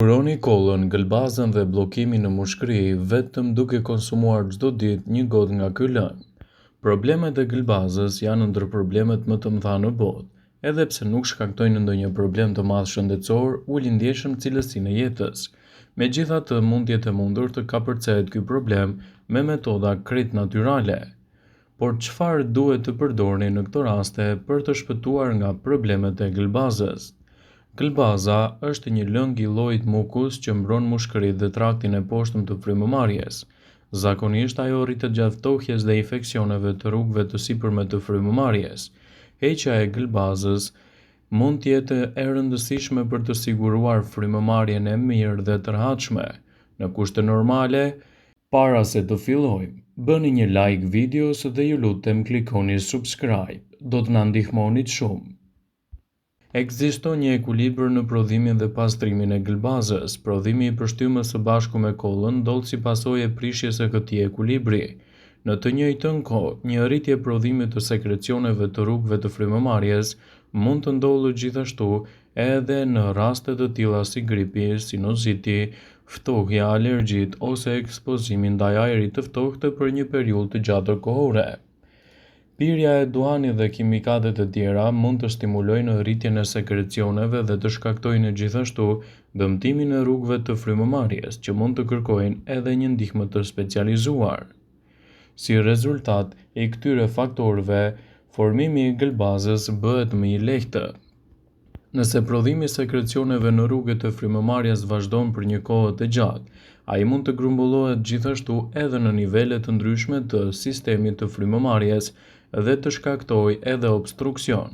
Uroni kollën, gëlbazën dhe bllokimin në mushkëri vetëm duke konsumuar çdo ditë një gotë nga ky lëng. Problemet e gëlbazës janë ndër problemet më të mëdha në botë, edhe pse nuk shkaktojnë ndonjë problem të madh shëndetësor, ulindjeshëm cilësinë e jetës. Megjithatë, mund të jetë e mundur të kapërcehet ky problem me metoda krejt natyrale. Por çfarë duhet të përdorni në këto raste për të shpëtuar nga problemet e gëlbazës? Gëlbaza është një lëng i llojit mukus që mbron mushkëritë dhe traktin e poshtëm të frymëmarrjes. Zakonisht ajo rritet gjatë ftohjes dhe infeksioneve të rrugëve të sipërme të frymëmarrjes. Heqja e gëlbazës mund të jetë e rëndësishme për të siguruar frymëmarrjen e mirë dhe të rehatshme. Në kushte normale, para se të fillojmë, bëni një like videos dhe ju lutem klikoni subscribe. Do të na ndihmonit shumë. Ekziston një ekuilibër në prodhimin dhe pastrimin e gëlbazës. Prodhimi i përshtymë së bashku me kollën ndodh si pasojë e prishjes së këtij ekuilibri. Në të njëjtën kohë, një rritje e prodhimit të sekrecioneve të rrugëve të frymëmarrjes mund të ndodhë gjithashtu edhe në raste të tilla si gripi, sinoziti, ftohja, alergjitë ose ekspozimi ndaj ajrit të ftohtë për një periudhë të gjatë kohore. Pirja e duanit dhe kimikatet e tjera mund të stimulojnë rritjen e sekrecioneve dhe të shkaktojnë gjithashtu dëmtimin e rrugëve të frymëmarrjes, që mund të kërkojnë edhe një ndihmë të specializuar. Si rezultat i këtyre faktorëve, formimi i gëlbazës bëhet më i lehtë. Nëse prodhimi i sekrecioneve në rrugët e frymëmarrjes vazhdon për një kohë të gjatë, ai mund të grumbullohet gjithashtu edhe në nivele të ndryshme të sistemit të frymëmarrjes dhe të shkaktojë edhe obstruksion.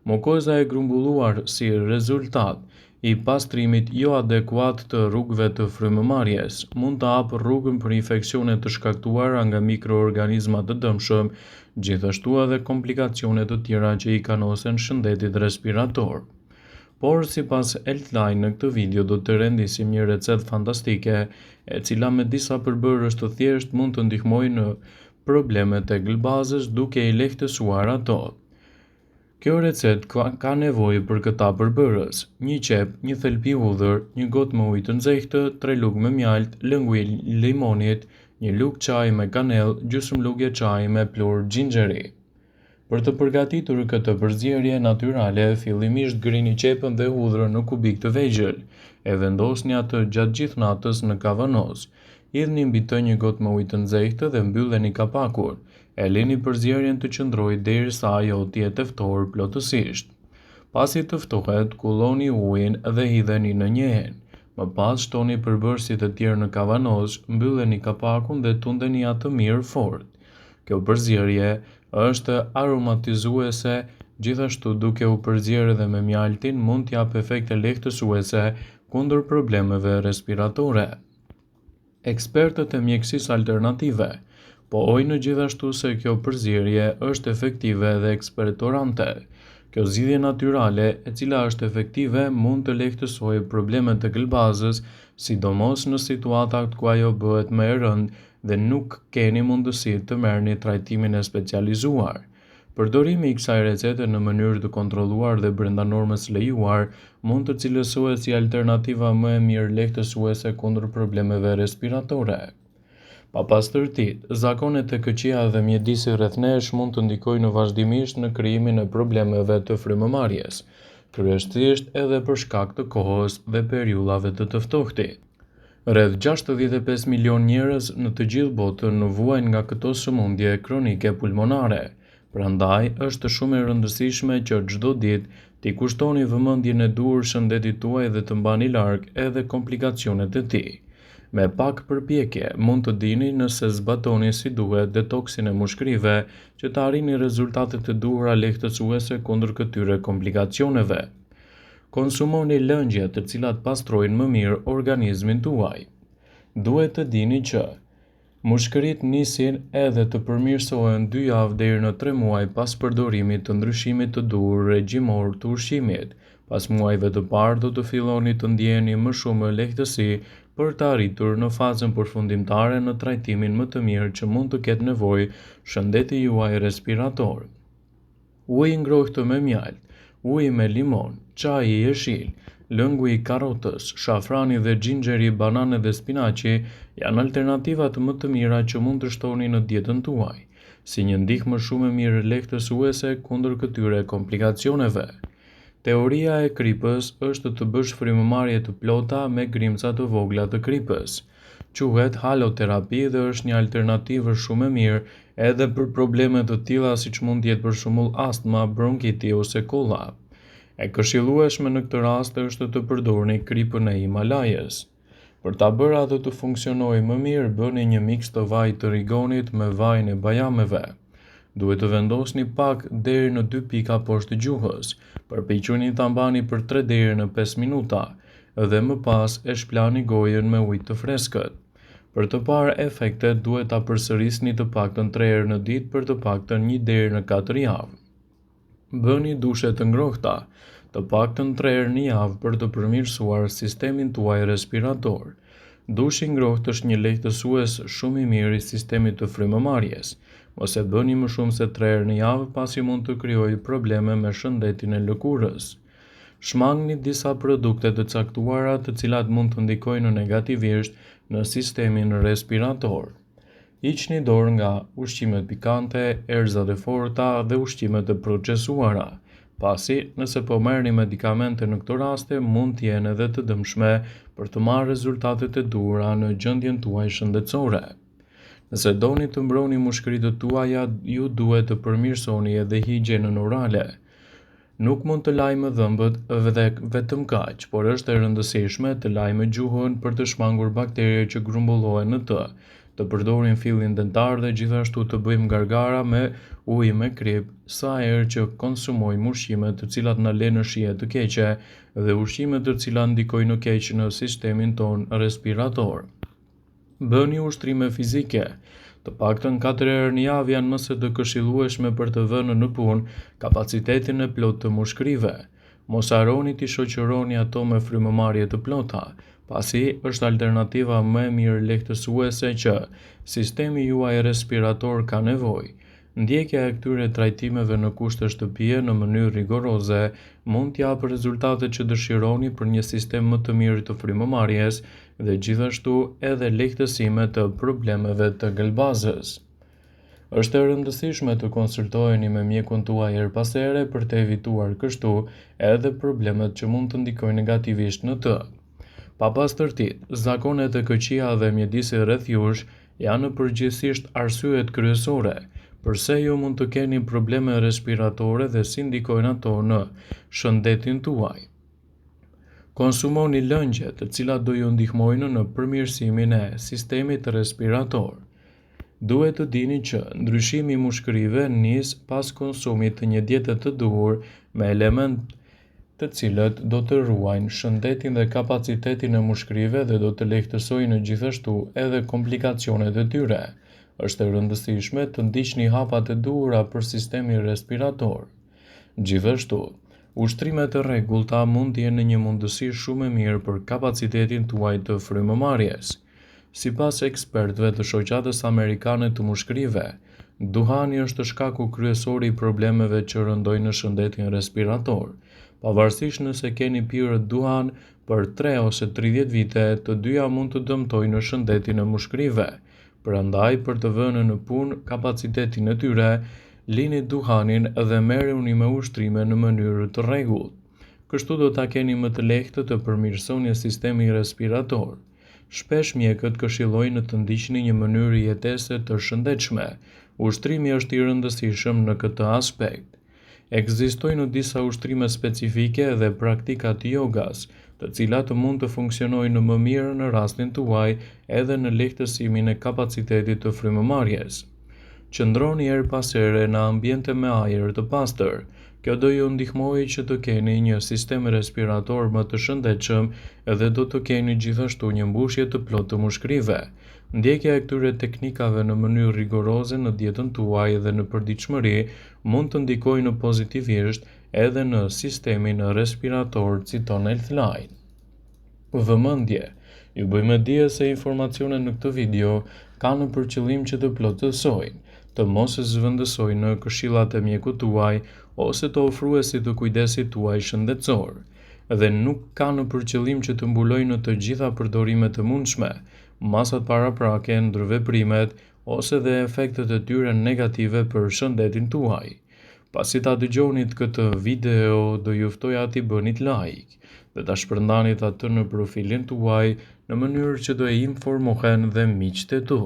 Mukoza e grumbulluar si rezultat i pastrimit jo adekuat të rrugëve të frymëmarrjes mund të hapë rrugën për infeksione të shkaktuara nga mikroorganizma të dëmshëm, gjithashtu edhe komplikacione të tjera që i kanosen shëndetit respirator. Por sipas Healthline në këtë video do të rendisim një recetë fantastike e cila me disa përbërës të thjeshtë mund të ndihmojë në problemet e gëlbazës duke i lehtësuar ato. Kjo recetë ka nevojë për këta përbërës: një qep, një thelpi hudhër, një gotë me ujë të nxehtë, 3 lugë me mjalt, lëngu i limonit, një lugë çaji me kanellë, gjysmë lugë çaji me pluhur xhinxheri. Për të përgatitur këtë përzierje natyrale, fillimisht grini qepën dhe hudhrën në kubik të vegjël, e vendosni atë gjatë gjithë natës në kavanoz. Hidhni mbi të një gotë me ujë të nxehtë dhe mbylleni kapakun. E lini përzierjen të qëndrojë derisa ajo të jetë e ftohur plotësisht. Pasi të ftohet, kulloni ujin dhe hidheni në një enë. Më pas shtoni përbërësit e tjerë në kavanoz, mbylleni kapakun dhe tundeni atë mirë fort. Kjo përzierje është aromatizuese, gjithashtu duke u përzierë edhe me mjaltin mund të japë efekte lehtësuese kundër problemeve respiratore. Ekspertët e mjekësisë alternative pohojnë gjithashtu se kjo përzierje është efektive dhe ekspektorante. Kjo zgjidhje natyrale, e cila është efektive, mund të lehtësojë problemet e gëlbazës, sidomos në situatat ku ajo bëhet më e rëndë dhe nuk keni mundësi të merrni trajtimin e specializuar. Përdorimi i kësaj recete në mënyrë të kontrolluar dhe brenda normës lejuar mund të cilësohet si alternativa më e mirë lehtësuese kundër problemeve respiratore. Papastërtitë, zakonet e këqija dhe mjedisi rreth nesh mund të ndikojnë vazhdimisht në krijimin e problemeve të frymëmarrjes, kryesisht edhe për shkak të kohës dhe periudhave të ftohtit. Rreth 65 milion njerëz në të gjithë botën vuajnë nga këto sëmundje kronike pulmonare. Prandaj është shumë e rëndësishme që çdo ditë t'i kushtoni vëmendjen e duhur shëndetit tuaj dhe të mbani larg edhe komplikacionet e tij. Me pak përpjekje mund të dini nëse zbatoni si duhet detoksin e mushkërive që të arrini rezultatet e duhura lehtësuese kundër këtyre komplikacioneve. Konsumoni lëngje të cilat pastrojnë më mirë organizmin tuaj. Duhet të dini që mushkëritë nisin edhe të përmirësohen 2 javë deri në 3 muaj pas përdorimit të ndryshimit të duhur regjimor të ushqimit. Pas muajve të parë do të filloni të ndjeni më shumë lehtësi për të arritur në fazën përfundimtare në trajtimin më të mirë që mund të ketë nevojë shëndeti juaj respirator. Uji ngrohtë me mjalt. uji me limon, çaji i jeshil, lëngu i karrotës, shafrani dhe xhinxheri, banane dhe spinaqi janë alternativat më të mira që mund të shtoni në dietën tuaj, si një ndihmë shumë e mirë lehtësuese kundër këtyre komplikacioneve. Teoria e kripës është të bësh frymëmarrje të plota me grimca të vogla të kripës. Quhet haloterapi dhe është një alternativë shumë e mirë edhe për probleme të tilla siç mund të jetë për shembull astma, bronkiti ose kolla. E këshillueshme në këtë rast është të përdorni kripën e Himalajës. Për ta bërë atë të funksionojë më mirë, bëni një miks të vajit të rigonit me vajin e bajameve. Duhet të vendosni pak deri në 2 pika poshtë gjuhës, përpiquni ta mbani për 3 deri në 5 minuta dhe më pas e shplani gojën me ujë të freskët. Për të parë efektet duhet ta përsërisni të paktën 3 herë në ditë për të paktën 1 deri në 4 javë. Bëni dushe të ngrohta, të paktën 3 herë në javë për të përmirësuar sistemin tuaj respirator. Dushi i ngrohtë është një lehtësues shumë i mirë i sistemit të frymëmarrjes. Mos e bëni më shumë se 3 herë në javë pasi mund të krijojë probleme me shëndetin e lëkurës. Shmangni disa produkte të caktuara të cilat mund të ndikojnë negativisht në sistemin respirator. Hiqni dorë nga ushqimet pikante, erëzat e forta dhe ushqimet e procesuara, pasi nëse po merrni medikamente në këto raste mund të jenë edhe të dëmshme për të marrë rezultatet e duhura në gjendjen tuaj shëndetësore. Nëse doni të mbroni mushkëritë tuaja, ju duhet të përmirësoni edhe higjienën orale. Nuk mund të lajmë dhëmbët dhe vetëm kaq, por është e rëndësishme të lajmë gjuhën për të shmangur bakteriet që grumbullohen në të. Të përdorim fillin dentar dhe gjithashtu të bëjmë gargara me ujë me krip sa herë që konsumojmë ushqime të cilat na lënë në shije të keqe dhe ushqime të cilat ndikojnë keq në sistemin ton respirator. Bëni ushtrime fizike. Të paktën 4 herë në javë janë më së të këshillueshme për të vënë në punë kapacitetin e plot të mushkërive. Mos harroni t'i shoqëroni ato me frymëmarrje të plota, pasi është alternativa më e mirë lehtësuese që sistemi juaj respirator ka nevojë. Ndjekja e këtyre trajtimeve në kushte shtëpie në mënyrë rigoroze mund t'japë rezultatet që dëshironi për një sistem më të mirë të frymëmarrjes dhe gjithashtu edhe lehtësime të problemeve të gëlbazës. Është e rëndësishme të konsultoheni me mjekun tuaj her pas here për të evituar kështu edhe problemet që mund të ndikojnë negativisht në të. Papastërtitë, zakonet e këqija dhe mjedisi rreth jush janë përgjithsisht arsyet kryesore përse ju mund të keni probleme respiratore dhe si ndikojnë ato në shëndetin tuaj. Konsumoni lëngje të cilat do ju ndihmojnë në përmirësimin e sistemit respirator. Duhet të dini që ndryshimi i mushkërive nis pas konsumit të një diete të duhur me elementë të cilët do të ruajnë shëndetin dhe kapacitetin e mushkërive dhe do të lehtësojnë gjithashtu edhe komplikacionet e tyre. Është e rëndësishme të ndiqni hapat e duhura për sistemin respirator. Gjithashtu, ushtrimet e rregullta mund të jenë një mundësi shumë e mirë për kapacitetin tuaj të frymëmarrjes. Sipas ekspertëve të Shoqatës Amerikane të Mushkërive, duhani është shkaku kryesor i problemeve që rëndojnë në shëndetin respirator. Pavarësisht nëse keni pirë duhan për 3 ose 30 vite, të dyja mund të dëmtojnë në shëndetin e mushkërive. Prandaj, për të vënë në punë kapacitetin e tyre, lini duhanin dhe merruni me ushtrime në mënyrë të rregullt. Kështu do ta keni më të lehtë të përmirësoni sistemin respirator. Shpesh mjekët këshillojnë të ndiqni një mënyrë jetese të shëndetshme. Ushtrimi është i rëndësishëm në këtë aspekt. Ekzistojnë disa ushtrime specifike dhe praktika të jogas, të cilat mund të funksionojnë më mirë në rastin tuaj edhe në lehtësimin e kapacitetit të frymëmarrjes. Qëndroni her pas here në ambiente me ajër të pastër. Kjo do ju ndihmojë që të keni një sistem respirator më të shëndetshëm edhe do të keni gjithashtu një mbushje të plotë të mushkërive. Ndjekja e këtyre teknikave në mënyrë rigoroze në dietën tuaj dhe në përditshmëri mund të ndikojnë pozitivisht edhe në sistemin respirator, citon Healthline. Vëmendje. Ju bëjmë dije se informacionet në këtë video kanë për qëllim që të plotësojnë, të mos e zëvendësojnë këshillat e mjekut tuaj ose të ofruesit të kujdesit tuaj shëndetësor, dhe nuk kanë për qëllim që të mbulojnë të gjitha përdorimet të mundshme, masat paraprake, ndërveprimet ose dhe efektet e tyre negative për shëndetin tuaj. Pasi ta dëgjonit këtë video, do ju ftoja t'i bënit like dhe ta shpërndanit atë në profilin tuaj në mënyrë që do e informohen dhe miqtë e tu.